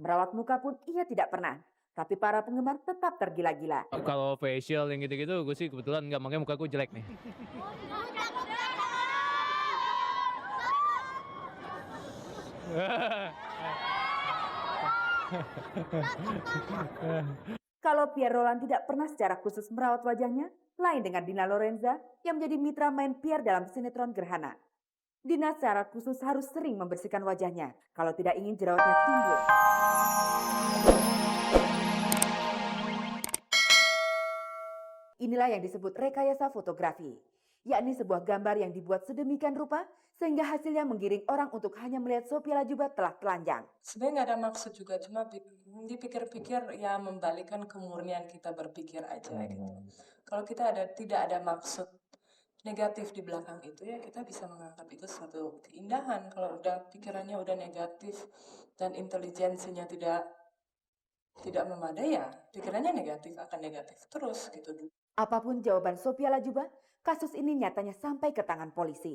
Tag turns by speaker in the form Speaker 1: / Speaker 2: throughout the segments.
Speaker 1: Merawat muka pun ia tidak pernah. Tapi para penggemar tetap tergila-gila.
Speaker 2: Kalau facial yang gitu-gitu gue sih kebetulan nggak, makanya muka gue jelek nih.
Speaker 1: Kalau Pierre Roland tidak pernah secara khusus merawat wajahnya, lain dengan Dina Lorenza yang menjadi mitra main Pierre dalam sinetron Gerhana. Dina secara khusus harus sering membersihkan wajahnya kalau tidak ingin jerawatnya timbul. Inilah yang disebut rekayasa fotografi, yakni sebuah gambar yang dibuat sedemikian rupa sehingga hasilnya menggiring orang untuk hanya melihat Sophia Latjuba telah telanjang.
Speaker 3: Sebenarnya nggak ada maksud juga, cuma dipikir-pikir ya membalikan kemurnian kita berpikir aja gitu. Kalau kita tidak ada maksud negatif di belakang itu ya kita bisa menganggap itu suatu keindahan. Kalau udah pikirannya udah negatif dan intelijensinya tidak memadai ya pikirannya negatif akan negatif terus gitu.
Speaker 1: Apapun jawaban Sophia Latjuba, kasus ini nyatanya sampai ke tangan polisi.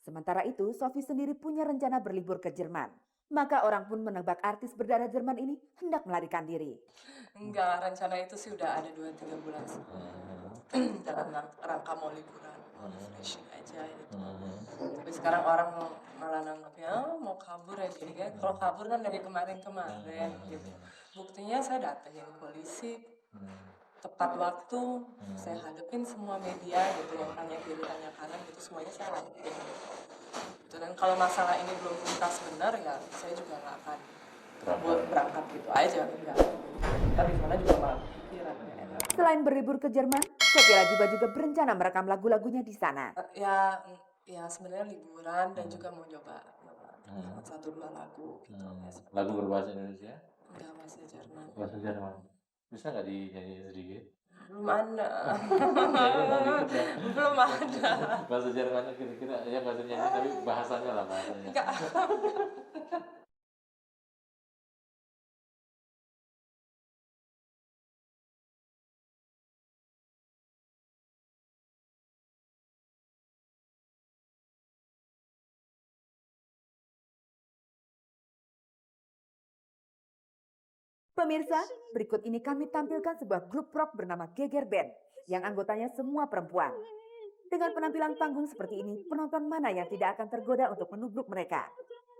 Speaker 1: Sementara itu, Sophie sendiri punya rencana berlibur ke Jerman. Maka orang pun menebak artis berdarah Jerman ini hendak melarikan diri.
Speaker 3: Enggak, rencana itu sih udah ada 2-3 bulan dalam rangka mau liburan, mau refreshing aja gitu. Tapi sekarang orang malah nanggapnya mau kabur ya gini kan. Kalau kabur kan dari kemarin-kemarin gitu. Buktinya saya datengin polisi tepat waktu, saya hadapin semua media gitu yang tanya kiri tanya kanan gitu semuanya saya hadapin gitu. Dan kalau masalah ini belum tuntas benar ya saya juga nggak akan buat berangkat gitu aja enggak. Tapi sana juga malah pikiran ya enak.
Speaker 1: Selain berlibur ke Jerman, Sophia Latjuba juga berencana merekam lagu-lagunya di sana.
Speaker 3: Ya sebenarnya liburan dan juga mau coba 1-2 lagu gitu.
Speaker 4: Lagu berbahasa Indonesia?
Speaker 3: Enggak, bahasa Jerman.
Speaker 4: Bahasa Jerman. Bisa nggak dinyanyi sedikit?
Speaker 3: Belum ada. Belum ada.
Speaker 4: Bahasa Jermannya kira-kira ya bahasa nyanyi tapi bahasanya lah bahasanya.
Speaker 3: Enggak.
Speaker 1: Pemirsa, berikut ini kami tampilkan sebuah grup rock bernama Geger Band yang anggotanya semua perempuan. Dengan penampilan panggung seperti ini, penonton mana yang tidak akan tergoda untuk menubruk mereka?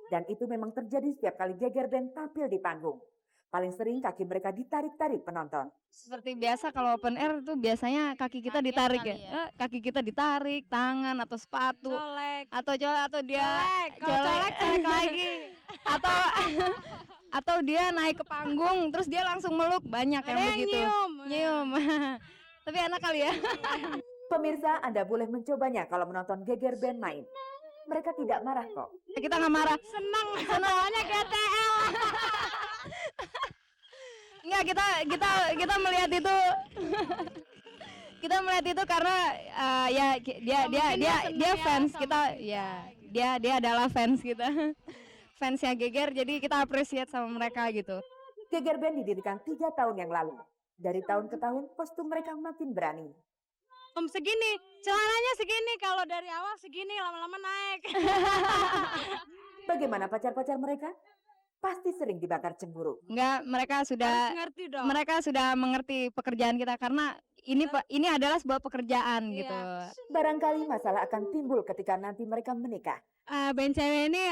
Speaker 1: Dan itu memang terjadi setiap kali Geger Band tampil di panggung. Paling sering kaki mereka ditarik-tarik penonton.
Speaker 5: Seperti biasa kalau open air tuh biasanya kaki kita
Speaker 6: Kaget
Speaker 5: ditarik
Speaker 6: kali
Speaker 5: ya. Kaki kita ditarik, tangan atau sepatu
Speaker 6: Colek.
Speaker 5: atau atau dia
Speaker 6: Colek, kalau colek lagi.
Speaker 5: atau atau dia naik ke panggung terus dia langsung meluk, banyak yang
Speaker 6: Ada
Speaker 5: begitu. Nyium. Tapi enak kali ya.
Speaker 1: Pemirsa, Anda boleh mencobanya kalau menonton Geger Band main. Mereka tidak marah kok.
Speaker 5: Kita nggak marah.
Speaker 6: Senang soalnya GTL.
Speaker 5: Enggak, kita melihat itu. Kita melihat itu karena ya dia fans kita ya. Dia adalah fans kita. Fansnya Geger, jadi kita appreciate sama mereka gitu.
Speaker 1: Geger Band didirikan 3 tahun yang lalu. Dari tahun ke tahun, kostum mereka makin berani.
Speaker 6: Segini, celananya segini, kalau dari awal segini lama-lama naik.
Speaker 1: Bagaimana pacar-pacar mereka? Pasti sering dibakar cemburu.
Speaker 5: Enggak, mereka sudah mengerti pekerjaan kita karena ini adalah sebuah pekerjaan
Speaker 6: Iya.
Speaker 5: gitu.
Speaker 1: Barangkali masalah akan timbul ketika nanti mereka menikah.
Speaker 6: Band cewek ini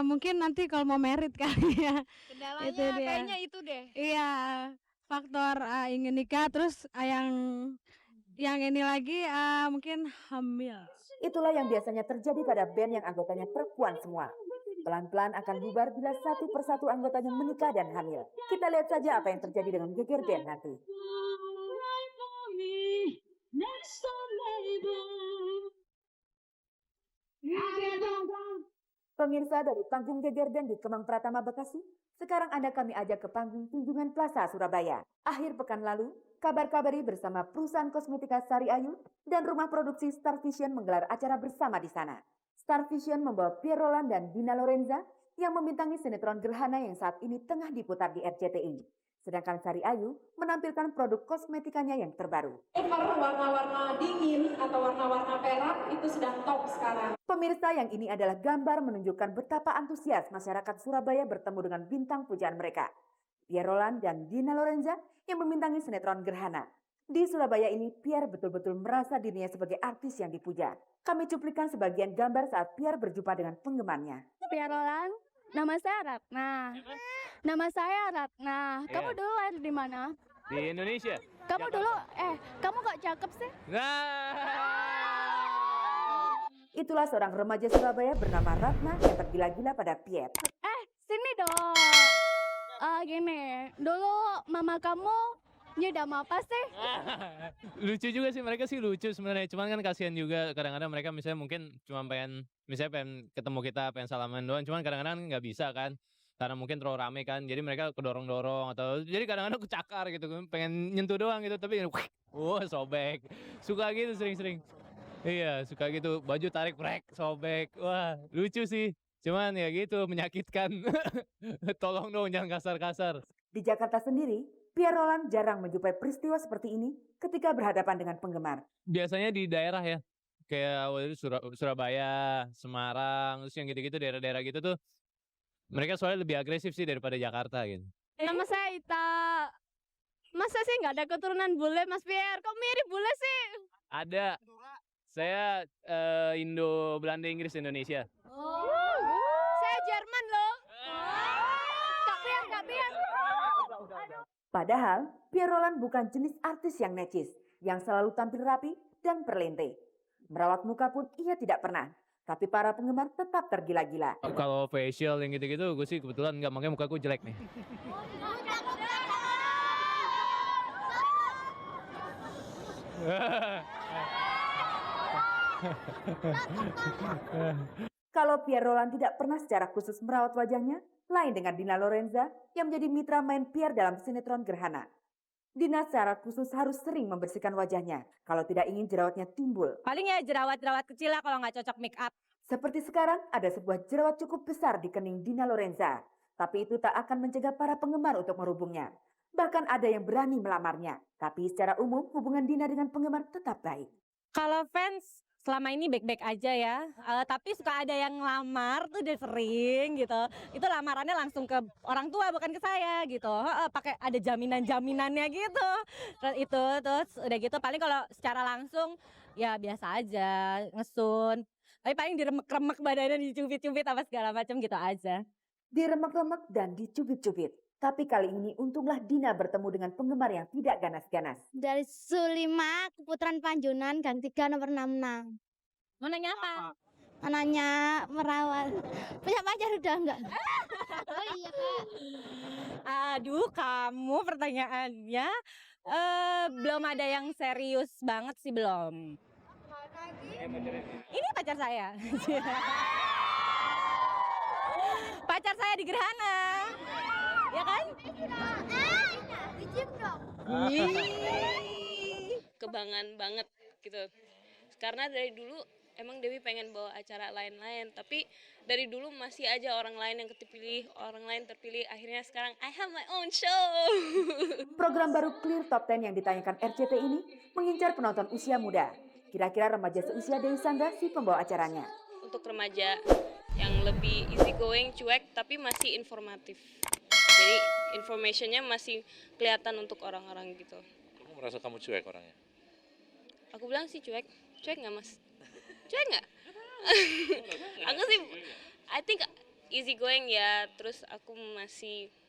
Speaker 6: mungkin nanti kalau mau merit kali ya.
Speaker 5: Kendalanya
Speaker 6: Itu dia.
Speaker 5: kayaknya itu deh.
Speaker 6: Iya, faktor ingin nikah terus yang ini lagi mungkin hamil.
Speaker 1: Itulah yang biasanya terjadi pada band yang anggotanya perempuan semua. Pelan-pelan akan bubar bila satu persatu anggotanya menikah dan hamil. Kita lihat saja apa yang terjadi dengan Geger Band nanti. Pemirsa dari panggung Geger Band di Kemang Pratama, Bekasi, sekarang Anda kami ajak ke panggung Tunjungan Plaza, Surabaya. Akhir pekan lalu, Kabar-Kabari bersama perusahaan kosmetika Sari Ayu dan rumah produksi Star Vision menggelar acara bersama di sana. Star Vision membawa Pierre Roland dan Dina Lorenza yang membintangi sinetron Gerhana yang saat ini tengah diputar di RCTI. Sedangkan Sari Ayu menampilkan produk kosmetikanya yang terbaru.
Speaker 7: Warna-warna dingin atau warna-warna perak itu sedang top sekarang.
Speaker 1: Pemirsa, yang ini adalah gambar menunjukkan betapa antusias masyarakat Surabaya bertemu dengan bintang pujaan mereka. Pierre Roland dan Dina Lorenza yang membintangi sinetron Gerhana. Di Surabaya ini, Pierre betul-betul merasa dirinya sebagai artis yang dipuja. Kami cuplikan sebagian gambar saat Pierre berjumpa dengan penggemarnya.
Speaker 5: Pierre Roland, nama saya Ratna. Nama saya Ratna. Kamu dulu lahir di mana?
Speaker 2: Di Indonesia.
Speaker 5: Kamu dulu, kamu kok cakep sih?
Speaker 1: Itulah seorang remaja Surabaya bernama Ratna yang tergila-gila pada Pierre.
Speaker 5: Sini dong. Gini, dulu mama kamu nyedam apa sih?
Speaker 2: Lucu juga sih, mereka sih lucu sebenarnya. Cuman kan kasihan juga kadang-kadang mereka misalnya mungkin cuma pengen ketemu kita, pengen salaman doang. Cuman kadang-kadang nggak bisa kan. Karena mungkin terlalu rame kan. Jadi mereka kedorong-dorong atau jadi kadang-kadang kecakar gitu kan. Pengen nyentuh doang gitu tapi sobek. Suka gitu sering-sering. Iya, suka gitu. Baju tarik prek, sobek. Wah, lucu sih. Cuman ya gitu, menyakitkan. Tolong dong jangan kasar-kasar.
Speaker 1: Di Jakarta sendiri, Pierre Roland jarang menjumpai peristiwa seperti ini ketika berhadapan dengan penggemar.
Speaker 2: Biasanya di daerah ya, kayak waktu itu Surabaya, Semarang, terus yang gitu-gitu daerah-daerah gitu tuh, mereka soalnya lebih agresif sih daripada Jakarta gitu.
Speaker 5: Nama saya Ita. Masa sih nggak ada keturunan bule, Mas Pierre? Kok mirip bule sih?
Speaker 2: Ada, saya Indo, Belanda, Inggris, Indonesia.
Speaker 5: Saya Jerman loh. Kak Pian.
Speaker 1: Padahal, Pierre Roland bukan jenis artis yang necis, yang selalu tampil rapi dan perlente. Merawat muka pun ia tidak pernah. Tapi para penggemar tetap tergila-gila.
Speaker 2: Kalau facial yang gitu-gitu, gue sih kebetulan nggak, makanya muka gue jelek nih.
Speaker 1: Kalau Pierre Roland tidak pernah secara khusus merawat wajahnya, lain dengan Dina Lorenza yang menjadi mitra main Pierre dalam sinetron Gerhana. Dina secara khusus harus sering membersihkan wajahnya kalau tidak ingin jerawatnya timbul.
Speaker 6: Paling ya jerawat-jerawat kecil lah kalau nggak cocok make up.
Speaker 1: Seperti sekarang ada sebuah jerawat cukup besar di kening Dina Lorenza. Tapi itu tak akan mencegah para penggemar untuk merubungnya. Bahkan ada yang berani melamarnya. Tapi secara umum hubungan Dina dengan penggemar tetap baik.
Speaker 6: Kalau fans selama ini baik-baik aja ya. Tapi suka ada yang ngelamar tuh udah sering gitu. Itu lamarannya langsung ke orang tua bukan ke saya gitu. Pakai ada jaminan-jaminannya gitu. Terus udah gitu paling kalau secara langsung ya biasa aja, ngesun. Tapi paling diremek-remek badannya, dicubit-cubit apa segala macam gitu aja.
Speaker 1: Diremek-remek dan dicubit-cubit. Tapi kali ini untunglah Dina bertemu dengan penggemar yang tidak ganas-ganas.
Speaker 5: Dari Sulima, Keputaran Panjunan, Gang 3 nomor 66.
Speaker 6: Mau nanya apa?
Speaker 5: Anaknya merawat. Punya pacar udah enggak? Oh iya Kak.
Speaker 6: Aduh kamu pertanyaannya belum ada yang serius banget sih belum. Ini pacar saya. Pacar saya di Gerhana. Ya kan?
Speaker 8: Kebanggaan banget gitu. Karena dari dulu emang Dewi pengen bawa acara lain-lain, tapi dari dulu masih aja orang lain yang terpilih, akhirnya sekarang I have my own show.
Speaker 1: Program baru Clear Top 10 yang ditanyakan RCTI ini mengincar penonton usia muda. Kira-kira remaja seusia Dewi Sandra si pembawa acaranya.
Speaker 8: Untuk remaja yang lebih easy going, cuek, tapi masih informatif. Jadi informationnya masih kelihatan untuk orang-orang gitu.
Speaker 4: Kamu merasa kamu cuek orangnya?
Speaker 8: Aku bilang sih cuek nggak mas? Cuek nggak? Aku sih, I think easy going ya. Terus aku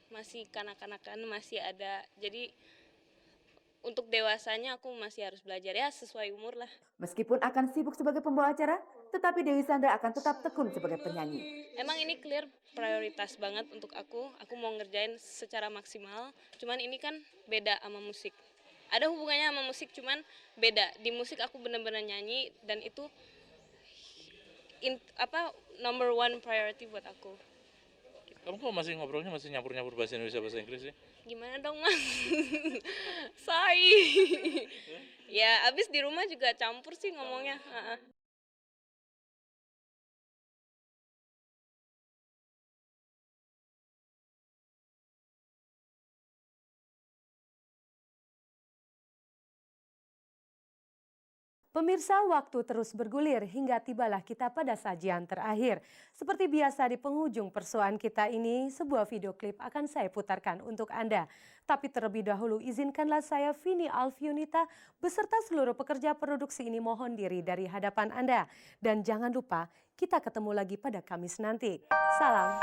Speaker 8: masih kanak-kanakan, masih ada. Jadi untuk dewasanya aku masih harus belajar ya sesuai umur lah.
Speaker 1: Meskipun akan sibuk sebagai pembawa acara, tetapi Dewi Sandra akan tetap tekun sebagai penyanyi.
Speaker 8: Emang ini clear prioritas banget untuk aku. Aku mau ngerjain secara maksimal. Cuman ini kan beda sama musik. Ada hubungannya sama musik, cuman beda. Di musik aku benar-benar nyanyi dan itu number one priority buat aku.
Speaker 4: Kamu kok masih ngobrolnya masih nyampur-nyampur bahasa Indonesia bahasa Inggris sih?
Speaker 8: Gimana dong mas? Sorry. Ya abis di rumah juga campur sih ngomongnya.
Speaker 9: Pemirsa, waktu terus bergulir hingga tibalah kita pada sajian terakhir. Seperti biasa di penghujung persoalan kita ini, sebuah video klip akan saya putarkan untuk Anda. Tapi terlebih dahulu izinkanlah saya, Vini Alfiunita, beserta seluruh pekerja produksi ini mohon diri dari hadapan Anda. Dan jangan lupa, kita ketemu lagi pada Kamis nanti. Salam.